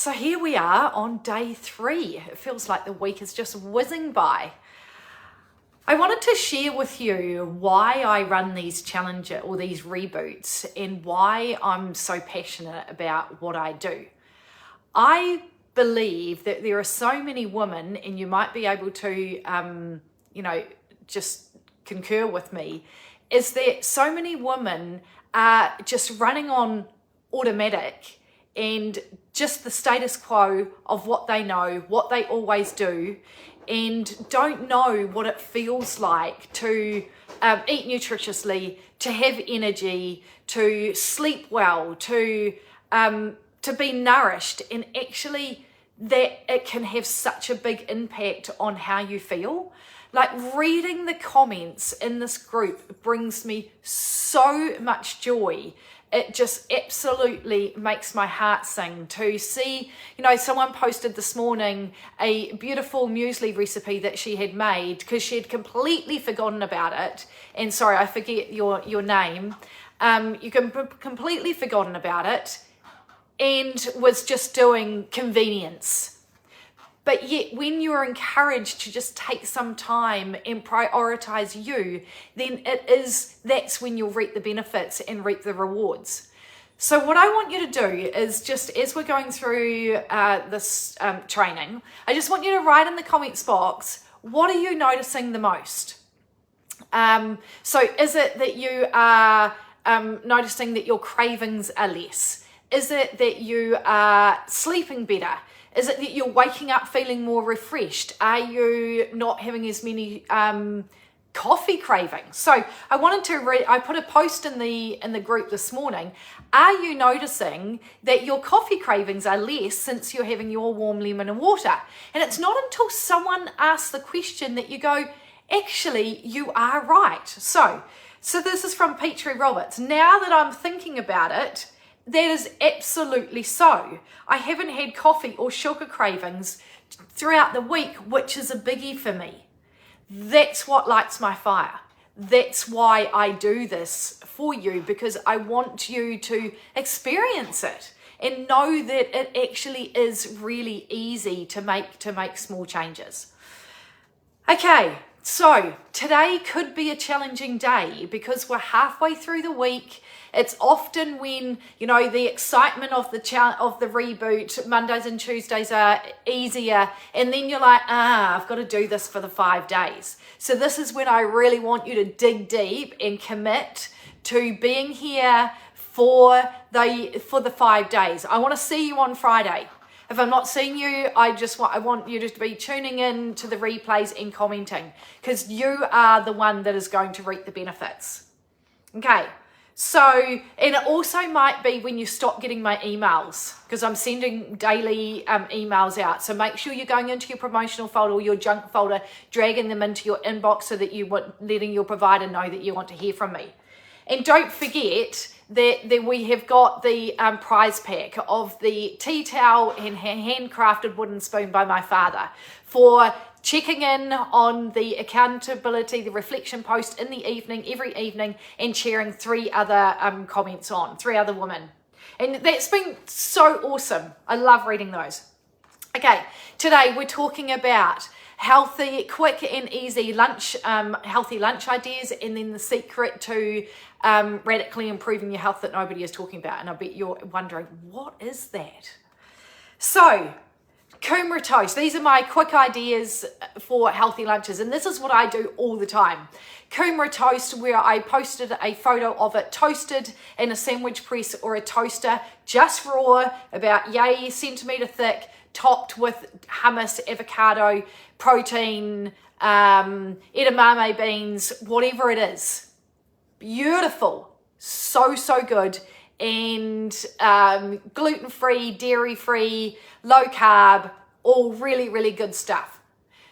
So here we are on day 3. It feels like the week is just whizzing by. I wanted to share with you why I run these challenges or these reboots and why I'm so passionate about what I do. I believe that there are so many women, and you might be able to, just concur with me, is that so many women are just running on automatic and just the status quo of what they know, what they always do, and don't know what it feels like to eat nutritiously, to have energy, to sleep well, to be nourished, and actually that it can have such a big impact on how you feel. Like, reading the comments in this group brings me so much joy. It just absolutely makes my heart sing to see, someone posted this morning a beautiful muesli recipe that she had made because she had completely forgotten about it. And sorry, I forget your name. You can completely forgotten about it and was just doing convenience. But yet when you're encouraged to just take some time and prioritize you, then that's when you'll reap the benefits and reap the rewards. So what I want you to do is, just as we're going through this training, I just want you to write in the comments box, what are you noticing the most? So is it that you are noticing that your cravings are less? Is it that you are sleeping better? Is it that you're waking up feeling more refreshed? Are you not having as many coffee cravings? So I wanted to I put a post in the group this morning. Are you noticing that your coffee cravings are less since you're having your warm lemon and water? And it's not until someone asks the question that you go, actually, you are right. So this is from Petrie Roberts. Now that I'm thinking about it, that is absolutely so. I haven't had coffee or sugar cravings throughout the week, which is a biggie for me. That's what lights my fire. That's why I do this for you, because I want you to experience it and know that it actually is really easy to make small changes. Okay, so today could be a challenging day because we're halfway through the week. It's often when, the excitement of the reboot, Mondays and Tuesdays are easier. And then you're like, I've got to do this for the 5 days. So this is when I really want you to dig deep and commit to being here for the 5 days. I want to see you on Friday. If I'm not seeing you, I want you to be tuning in to the replays and commenting, because you are the one that is going to reap the benefits. Okay. So, and it also might be when you stop getting my emails, because I'm sending daily emails out. So make sure you're going into your promotional folder or your junk folder, dragging them into your inbox so that you want, letting your provider know that you want to hear from me. And don't forget that we have got the prize pack of the tea towel and handcrafted wooden spoon by my father for checking in on the accountability, the reflection post in the evening, every evening, and sharing 3 other comments on 3 other women. And that's been so awesome. I love reading those. Okay, today we're talking about healthy, quick and easy lunch, healthy lunch ideas, and then the secret to radically improving your health that nobody is talking about. And I bet you're wondering, what is that? So, kumara toast. These are my quick ideas for healthy lunches, and this is what I do all the time. Kumara toast, where I posted a photo of it toasted in a sandwich press or a toaster, just raw, about centimetre thick, topped with hummus, avocado, protein, edamame beans, whatever it is. Beautiful. So good. And gluten-free, dairy-free, low carb, all really, really good stuff.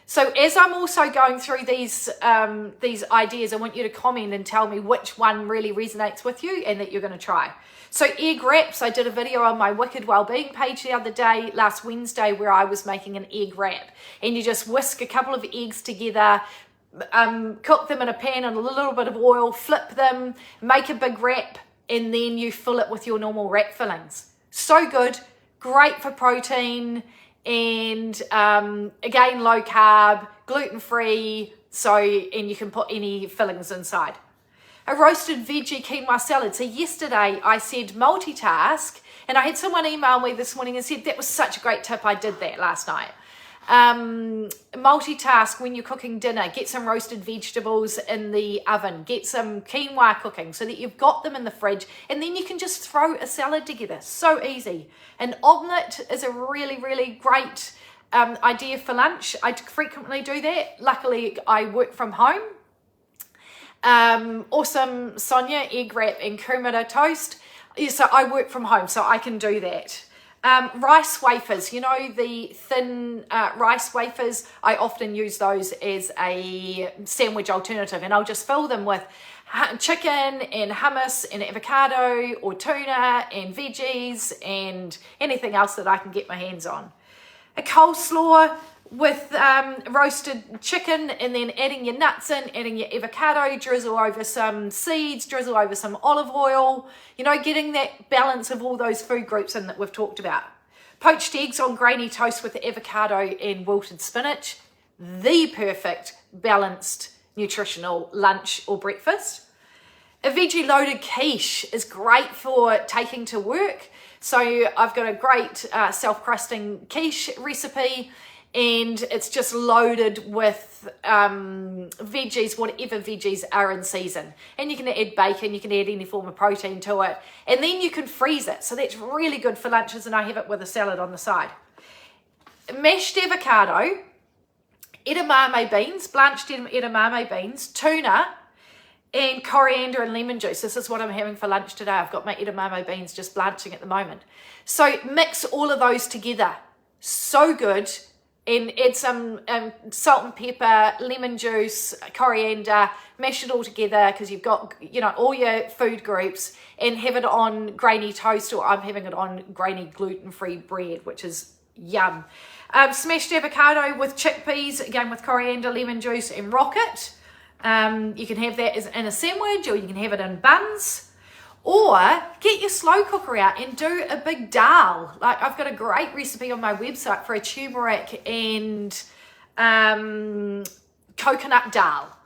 So as I'm also going through these ideas, I want you to comment and tell me which one really resonates with you and that you're going to try. So egg wraps, I did a video on my Wicked Wellbeing page the other day, last Wednesday, where I was making an egg wrap. And you just whisk a couple of eggs together, cook them in a pan in a little bit of oil, flip them, make a big wrap, and then you fill it with your normal wrap fillings. So good, great for protein, and again, low carb, gluten-free, and you can put any fillings inside. A roasted veggie quinoa salad. So yesterday I said multitask, and I had someone email me this morning and said that was such a great tip. I did that last night. Multitask when you're cooking dinner. Get some roasted vegetables in the oven. Get some quinoa cooking so that you've got them in the fridge, and then you can just throw a salad together. So easy. An omelette is a really, really great idea for lunch. I frequently do that. Luckily, I work from home. Awesome, Sonia, egg wrap and kumara toast. Yeah, so I work from home, so I can do that. Rice wafers, you know, the thin rice wafers, I often use those as a sandwich alternative, and I'll just fill them with chicken and hummus and avocado or tuna and veggies and anything else that I can get my hands on. A coleslaw with roasted chicken, and then adding your nuts in, adding your avocado, drizzle over some seeds, drizzle over some olive oil, you know, getting that balance of all those food groups in that we've talked about. Poached eggs on grainy toast with avocado and wilted spinach, the perfect balanced nutritional lunch or breakfast. A veggie loaded quiche is great for taking to work. So I've got a great self-crusting quiche recipe, and it's just loaded with veggies, whatever veggies are in season. And you can add bacon, you can add any form of protein to it, and then you can freeze it. So that's really good for lunches, and I have it with a salad on the side. Mashed avocado, edamame beans, blanched edamame beans, tuna, and coriander and lemon juice. This is what I'm having for lunch today. I've got my edamame beans just blanching at the moment. So mix all of those together. So good. And add some salt and pepper, lemon juice, coriander, mash it all together because you've got, you know, all your food groups, and have it on grainy toast, or I'm having it on grainy gluten-free bread, which is yum. Smashed avocado with chickpeas, again with coriander, lemon juice, and rocket. You can have that as in a sandwich, or you can have it in buns. Or get your slow cooker out and do a big dal. Like, I've got a great recipe on my website for a turmeric and coconut dal.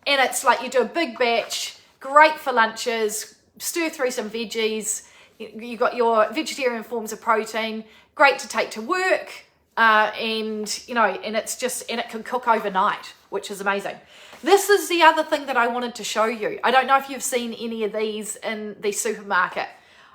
And it's like you do a big batch, great for lunches, stir through some veggies. You've got your vegetarian forms of protein, great to take to work. And, you know, and it's just, and it can cook overnight, which is amazing. This is the other thing that I wanted to show you. I don't know if you've seen any of these in the supermarket.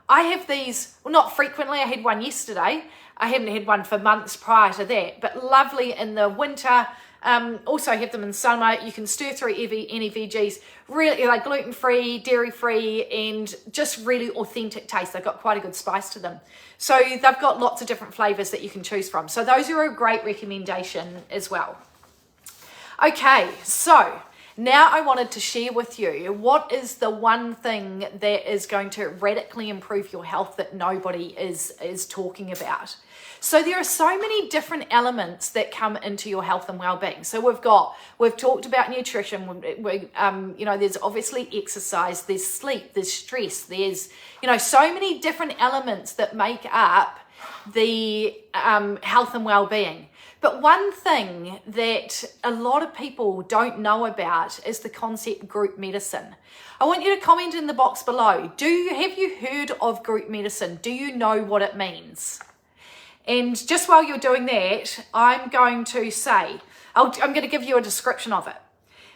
I have these, well, not frequently. I had one yesterday. I haven't had one for months prior to that, but lovely in the winter. Also have them in summer. You can stir through any veggies, really like gluten-free, dairy-free, and just really authentic taste. They've got quite a good spice to them. So they've got lots of different flavors that you can choose from. So those are a great recommendation as well. Okay, so now I wanted to share with you what is the one thing that is going to radically improve your health that nobody is talking about. So there are so many different elements that come into your health and well-being. So we've talked about nutrition. You know, there's obviously exercise, there's sleep, there's stress, there's, you know, so many different elements that make up the health and well-being. But one thing that a lot of people don't know about is the concept group medicine. I want you to comment in the box below. Have you heard of group medicine? Do you know what it means? And just while you're doing that, I'm going to say, I'm going to give you a description of it.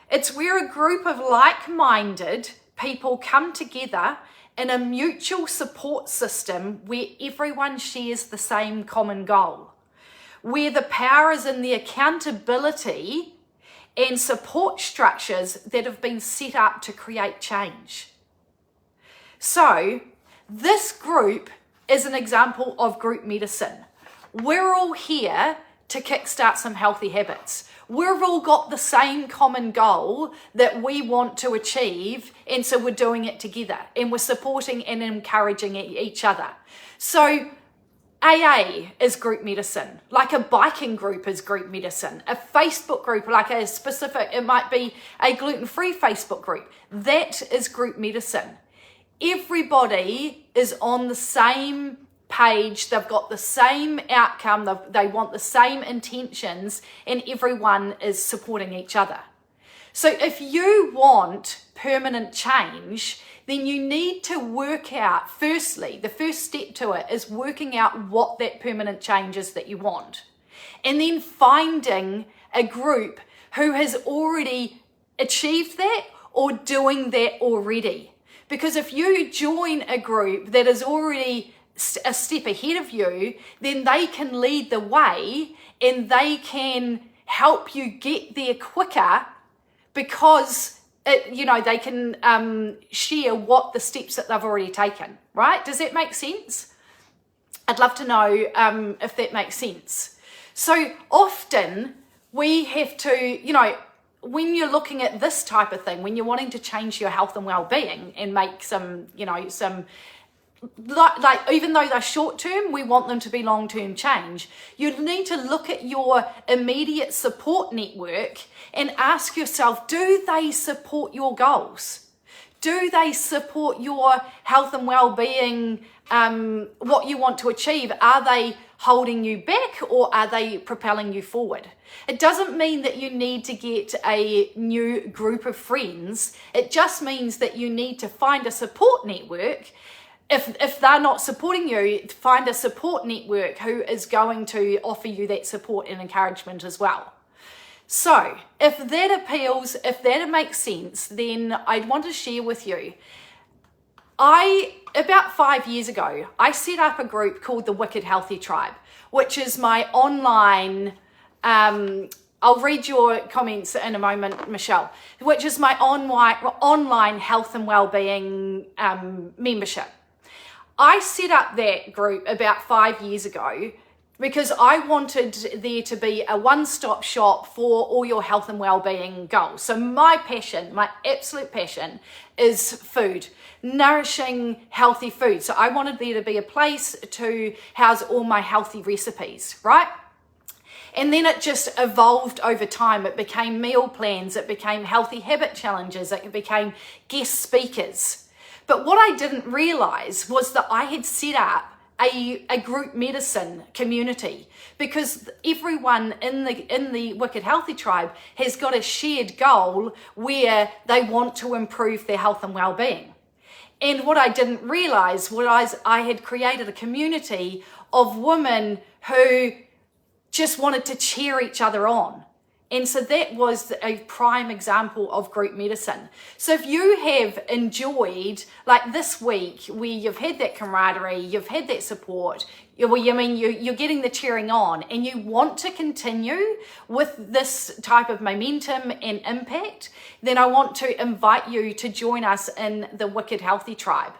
It's where a group of like-minded people come together in a mutual support system where everyone shares the same common goal, where the power is in the accountability and support structures that have been set up to create change. So this group is an example of group medicine. We're all here to kickstart some healthy habits. We've all got the same common goal that we want to achieve, and so we're doing it together, and we're supporting and encouraging each other. So AA is group medicine, like a biking group is group medicine, a Facebook group, like a specific, it might be a gluten-free Facebook group. That is group medicine. Everybody is on the same page, they've got the same outcome, they want the same intentions, and everyone is supporting each other. So if you want permanent change, then you need to work out, firstly, the first step to it is working out what that permanent change is that you want. And then finding a group who has already achieved that or doing that already. Because if you join a group that is already a step ahead of you, then they can lead the way and they can help you get there quicker, because they can share what the steps that they've already taken, right? Does that make sense? I'd love to know if that makes sense. So often we have to, when you're looking at this type of thing, when you're wanting to change your health and well-being and make some even though they're short term, we want them to be long term change. You need to look at your immediate support network and ask yourself, do they support your goals? Do they support your health and well-being, what you want to achieve? Are they holding you back or are they propelling you forward? It doesn't mean that you need to get a new group of friends. It just means that you need to find a support network. If they're not supporting you, find a support network who is going to offer you that support and encouragement as well. So if that appeals, if that makes sense, then I'd want to share with you. About 5 years ago, I set up a group called the Wicked Healthy Tribe, which is my online, I'll read your comments in a moment, Michelle, which is my online health and wellbeing membership. I set up that group about 5 years ago because I wanted there to be a one-stop shop for all your health and well-being goals. So my passion, my absolute passion is food, nourishing, healthy food. So I wanted there to be a place to house all my healthy recipes, right? And then it just evolved over time. It became meal plans, it became healthy habit challenges, it became guest speakers. But what I didn't realize was that I had set up a group medicine community, because everyone in the Wicked Healthy Tribe has got a shared goal where they want to improve their health and well-being. And what I didn't realize was I had created a community of women who just wanted to cheer each other on. And so that was a prime example of group medicine. So if you have enjoyed, like this week, where you've had that camaraderie, you've had that support, you're getting the cheering on, and you want to continue with this type of momentum and impact, then I want to invite you to join us in the Wicked Healthy Tribe.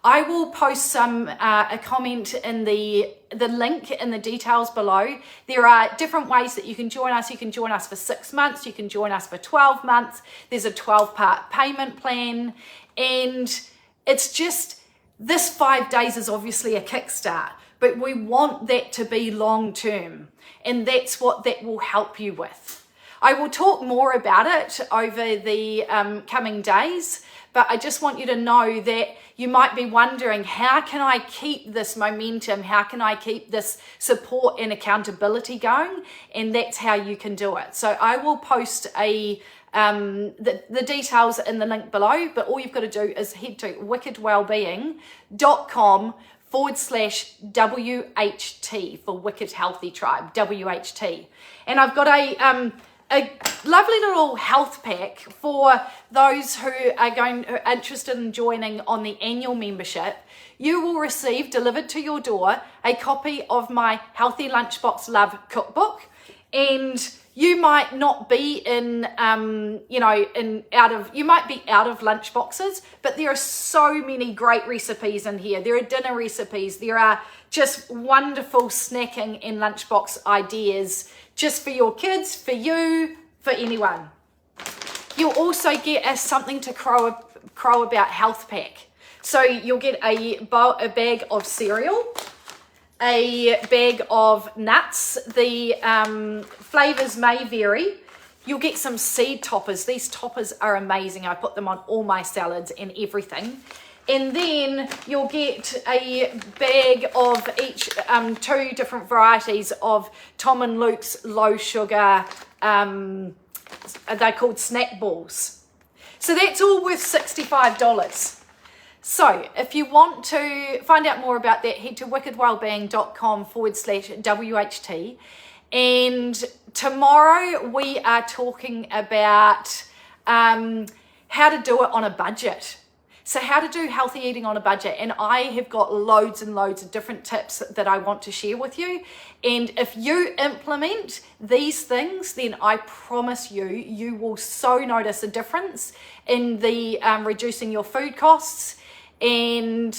I will post a comment in the link in the details below. There are different ways that you can join us. You can join us for 6 months. You can join us for 12 months. There's a 12-part payment plan. And it's just, this 5 days is obviously a kickstart, but we want that to be long term. And that's what that will help you with. I will talk more about it over the coming days, but I just want you to know that you might be wondering, how can I keep this momentum? How can I keep this support and accountability going? And that's how you can do it. So I will post the details in the link below, but all you've got to do is head to wickedwellbeing.com/WHT for Wicked Healthy Tribe, WHT. And I've got a lovely little health pack for those who are interested in joining on the annual membership. You will receive delivered to your door a copy of my Healthy Lunchbox Love cookbook, and you might not be you might be out of lunch boxes, but there are so many great recipes in here. There are dinner recipes, there are just wonderful snacking and lunchbox ideas, just for your kids, for you, for anyone. You'll also get something to crow about health pack. So you'll get a bag of cereal, a bag of nuts. The flavors may vary. You'll get some seed toppers. These toppers are amazing. I put them on all my salads and everything. And then you'll get a bag of each, 2 different varieties of Tom and Luke's low sugar, they're called snack balls. So that's all worth $65. So if you want to find out more about that, head to wickedwellbeing.com/WHT. And tomorrow we are talking about how to do it on a budget. So how to do healthy eating on a budget. And I have got loads and loads of different tips that I want to share with you. And if you implement these things, then I promise you, you will so notice a difference in the reducing your food costs. And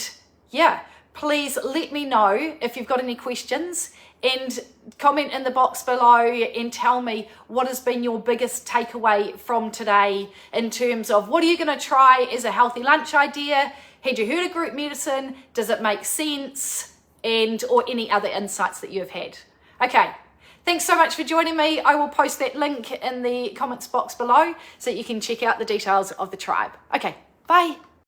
yeah, please let me know if you've got any questions, and comment in the box below and tell me what has been your biggest takeaway from today in terms of what are you going to try as a healthy lunch idea? Had you heard of group medicine? Does it make sense? And or any other insights that you've had. Okay, thanks so much for joining me. I will post that link in the comments box below so that you can check out the details of the tribe. Okay, bye.